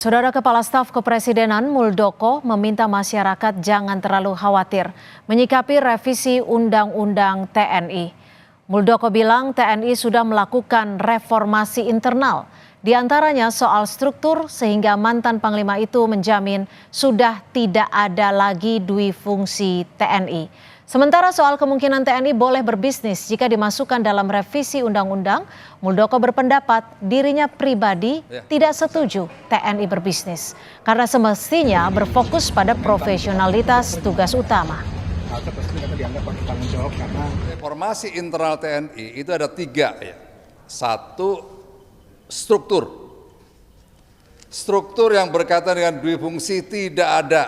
Saudara Kepala Staf Kepresidenan Muldoko meminta masyarakat jangan terlalu khawatir menyikapi revisi Undang-Undang TNI. Muldoko bilang TNI sudah melakukan reformasi internal, di antaranya soal struktur sehingga mantan Panglima itu menjamin sudah tidak ada lagi duifungsi TNI. Sementara soal kemungkinan TNI boleh berbisnis jika dimasukkan dalam revisi undang-undang, Muldoko berpendapat dirinya pribadi tidak setuju TNI berbisnis karena semestinya berfokus pada profesionalitas tugas utama. Reformasi internal TNI itu ada 3 ya. 1, struktur. Struktur yang berkaitan dengan duifungsi tidak ada.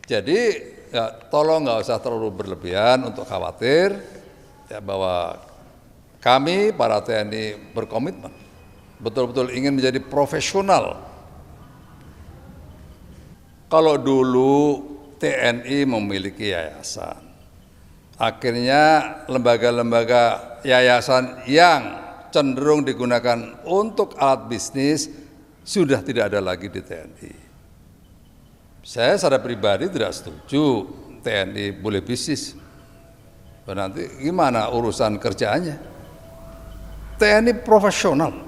Jadi ya, tolong nggak usah terlalu berlebihan untuk khawatir ya, bahwa kami para TNI berkomitmen betul-betul ingin menjadi profesional. Kalau dulu TNI memiliki yayasan, akhirnya lembaga-lembaga yayasan yang cenderung digunakan untuk alat bisnis sudah tidak ada lagi di TNI. Saya secara pribadi tidak setuju TNI boleh bisnis. Nanti gimana urusan kerjaannya? TNI profesional.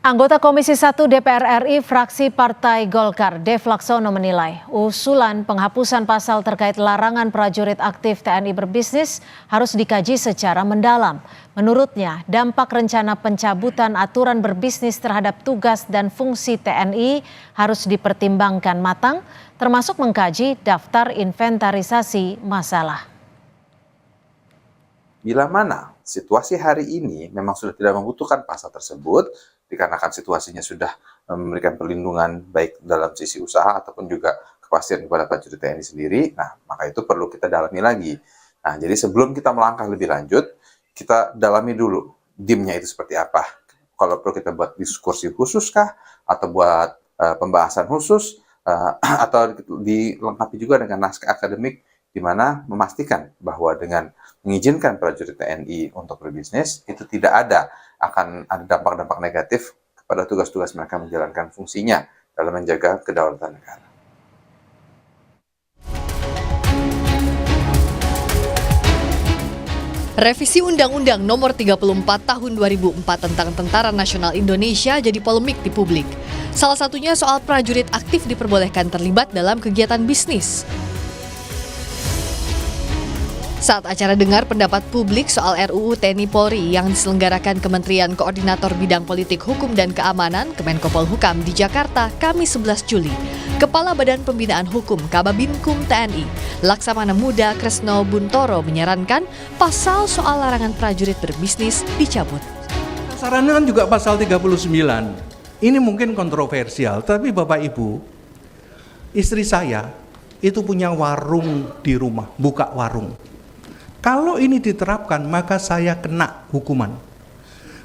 Anggota Komisi 1 DPR RI fraksi Partai Golkar, Dev Laksono menilai usulan penghapusan pasal terkait larangan prajurit aktif TNI berbisnis harus dikaji secara mendalam. Menurutnya, dampak rencana pencabutan aturan berbisnis terhadap tugas dan fungsi TNI harus dipertimbangkan matang, termasuk mengkaji daftar inventarisasi masalah. Bila mana situasi hari ini memang sudah tidak membutuhkan pasal tersebut, dikarenakan situasinya sudah memberikan perlindungan baik dalam sisi usaha ataupun juga kepastian kepada prajurit TNI sendiri, nah maka itu perlu kita dalami lagi. Nah, jadi sebelum kita melangkah lebih lanjut, kita dalami dulu DIM-nya itu seperti apa. Kalau perlu kita buat diskusi khusus kah, atau buat pembahasan khusus, atau dilengkapi juga dengan naskah akademik di mana memastikan bahwa dengan mengizinkan prajurit TNI untuk berbisnis itu tidak akan ada dampak-dampak negatif kepada tugas-tugas mereka menjalankan fungsinya dalam menjaga kedaulatan negara. Revisi Undang-Undang Nomor 34 Tahun 2004 tentang Tentara Nasional Indonesia jadi polemik di publik. Salah satunya soal prajurit aktif diperbolehkan terlibat dalam kegiatan bisnis. Saat acara dengar pendapat publik soal RUU TNI Polri yang diselenggarakan Kementerian Koordinator Bidang Politik Hukum dan Keamanan Kemenko Polhukam di Jakarta, Kamis 11 Juli, Kepala Badan Pembinaan Hukum Kababinkum TNI, Laksamana Muda Kresno Buntoro menyarankan pasal soal larangan prajurit berbisnis dicabut. Sarannya kan juga pasal 39. Ini mungkin kontroversial, tapi Bapak Ibu, istri saya itu punya warung di rumah, buka warung. Kalau ini diterapkan, maka saya kena hukuman.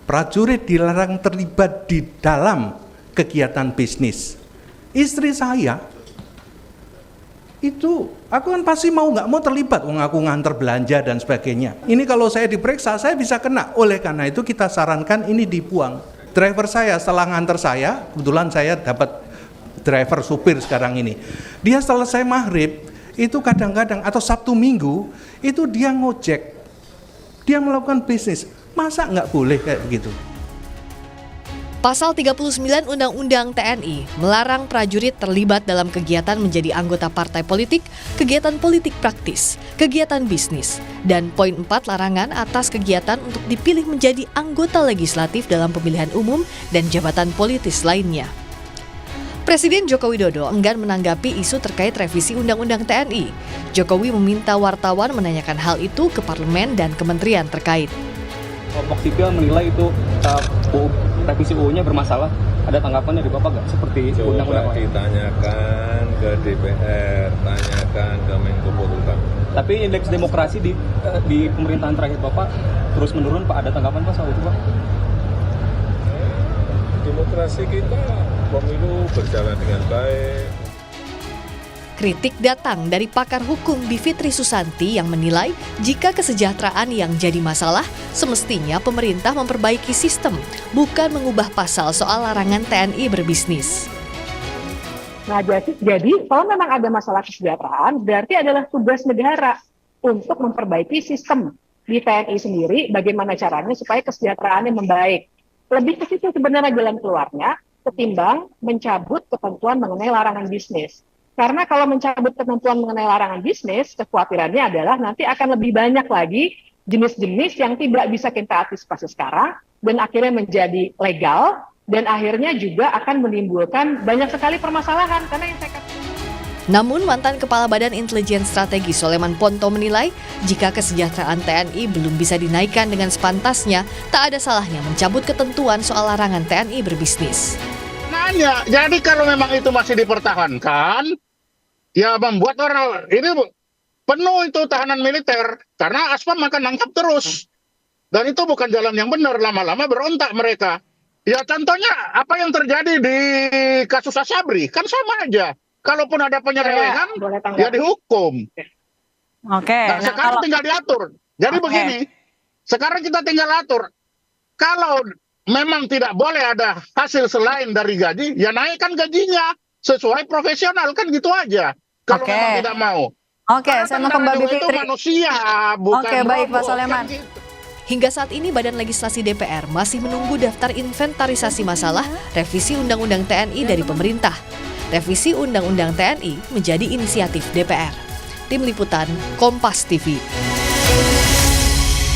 Prajurit dilarang terlibat di dalam kegiatan bisnis. Istri saya, itu aku kan pasti nggak mau terlibat, aku nganter belanja dan sebagainya. Ini kalau saya diperiksa, saya bisa kena. Oleh karena itu kita sarankan ini dibuang. Driver saya setelah nganter saya, kebetulan saya dapat driver supir sekarang ini. Dia selesai maghrib, itu kadang-kadang atau Sabtu Minggu itu dia ngojek, dia melakukan bisnis. Masa nggak boleh kayak begitu? Pasal 39 Undang-Undang TNI melarang prajurit terlibat dalam kegiatan menjadi anggota partai politik, kegiatan politik praktis, kegiatan bisnis, dan poin 4 larangan atas kegiatan untuk dipilih menjadi anggota legislatif dalam pemilihan umum dan jabatan politis lainnya. Presiden Joko Widodo enggan menanggapi isu terkait revisi Undang-Undang TNI. Jokowi meminta wartawan menanyakan hal itu ke parlemen dan kementerian terkait. Kelompok sipil menilai itu revisi UU-nya bermasalah. Ada tanggapan dari Bapak nggak seperti undang-undang? Coba ditanyakan ke DPR, tanyakan ke Menko Polhukam. Tapi indeks demokrasi di pemerintahan terakhir Bapak terus menurun, Pak. Ada tanggapan Pak soal itu, Pak? Demokrasi kita, pemilu berjalan dengan baik. Kritik datang dari pakar hukum Bivitri Susanti yang menilai jika kesejahteraan yang jadi masalah, semestinya pemerintah memperbaiki sistem, bukan mengubah pasal soal larangan TNI berbisnis. Nah, jadi kalau memang ada masalah kesejahteraan, berarti adalah tugas negara untuk memperbaiki sistem di TNI sendiri, bagaimana caranya supaya kesejahteraannya membaik. Lebih ke situ sebenarnya jalan keluarnya, ketimbang mencabut ketentuan mengenai larangan bisnis. Karena kalau mencabut ketentuan mengenai larangan bisnis, kekhawatirannya adalah nanti akan lebih banyak lagi jenis-jenis yang tidak bisa kita antisipasi sekarang, dan akhirnya menjadi legal, dan akhirnya juga akan menimbulkan banyak sekali permasalahan. Karena yang saya katakan. Namun mantan Kepala Badan Intelijen Strategi Soleman Ponto menilai jika kesejahteraan TNI belum bisa dinaikkan dengan sepantasnya, tak ada salahnya mencabut ketentuan soal larangan TNI berbisnis. Nanya, jadi kalau memang itu masih dipertahankan, ya membuat orang ini penuh itu tahanan militer, karena Aspam akan nangkap terus. Dan itu bukan jalan yang benar, lama-lama berontak mereka. Ya contohnya apa yang terjadi di kasus Asabri, kan sama aja. Kalaupun ada penyelewengan, ya dihukum. Oke. Nah, sekarang tinggal diatur. Jadi begini, sekarang kita tinggal atur. Kalau memang tidak boleh ada hasil selain dari gaji, ya naikkan gajinya sesuai profesional, kan gitu aja. Kalau memang tidak mau. Oke, saya mau ke Mbak Bivitri. Itu manusia, bukan Oke, baik Pak robot, Soleman. kan gitu. Hingga saat ini Badan Legislasi DPR masih menunggu daftar inventarisasi masalah revisi Undang-Undang TNI dari pemerintah. Revisi Undang-Undang TNI menjadi inisiatif DPR. Tim Liputan Kompas TV.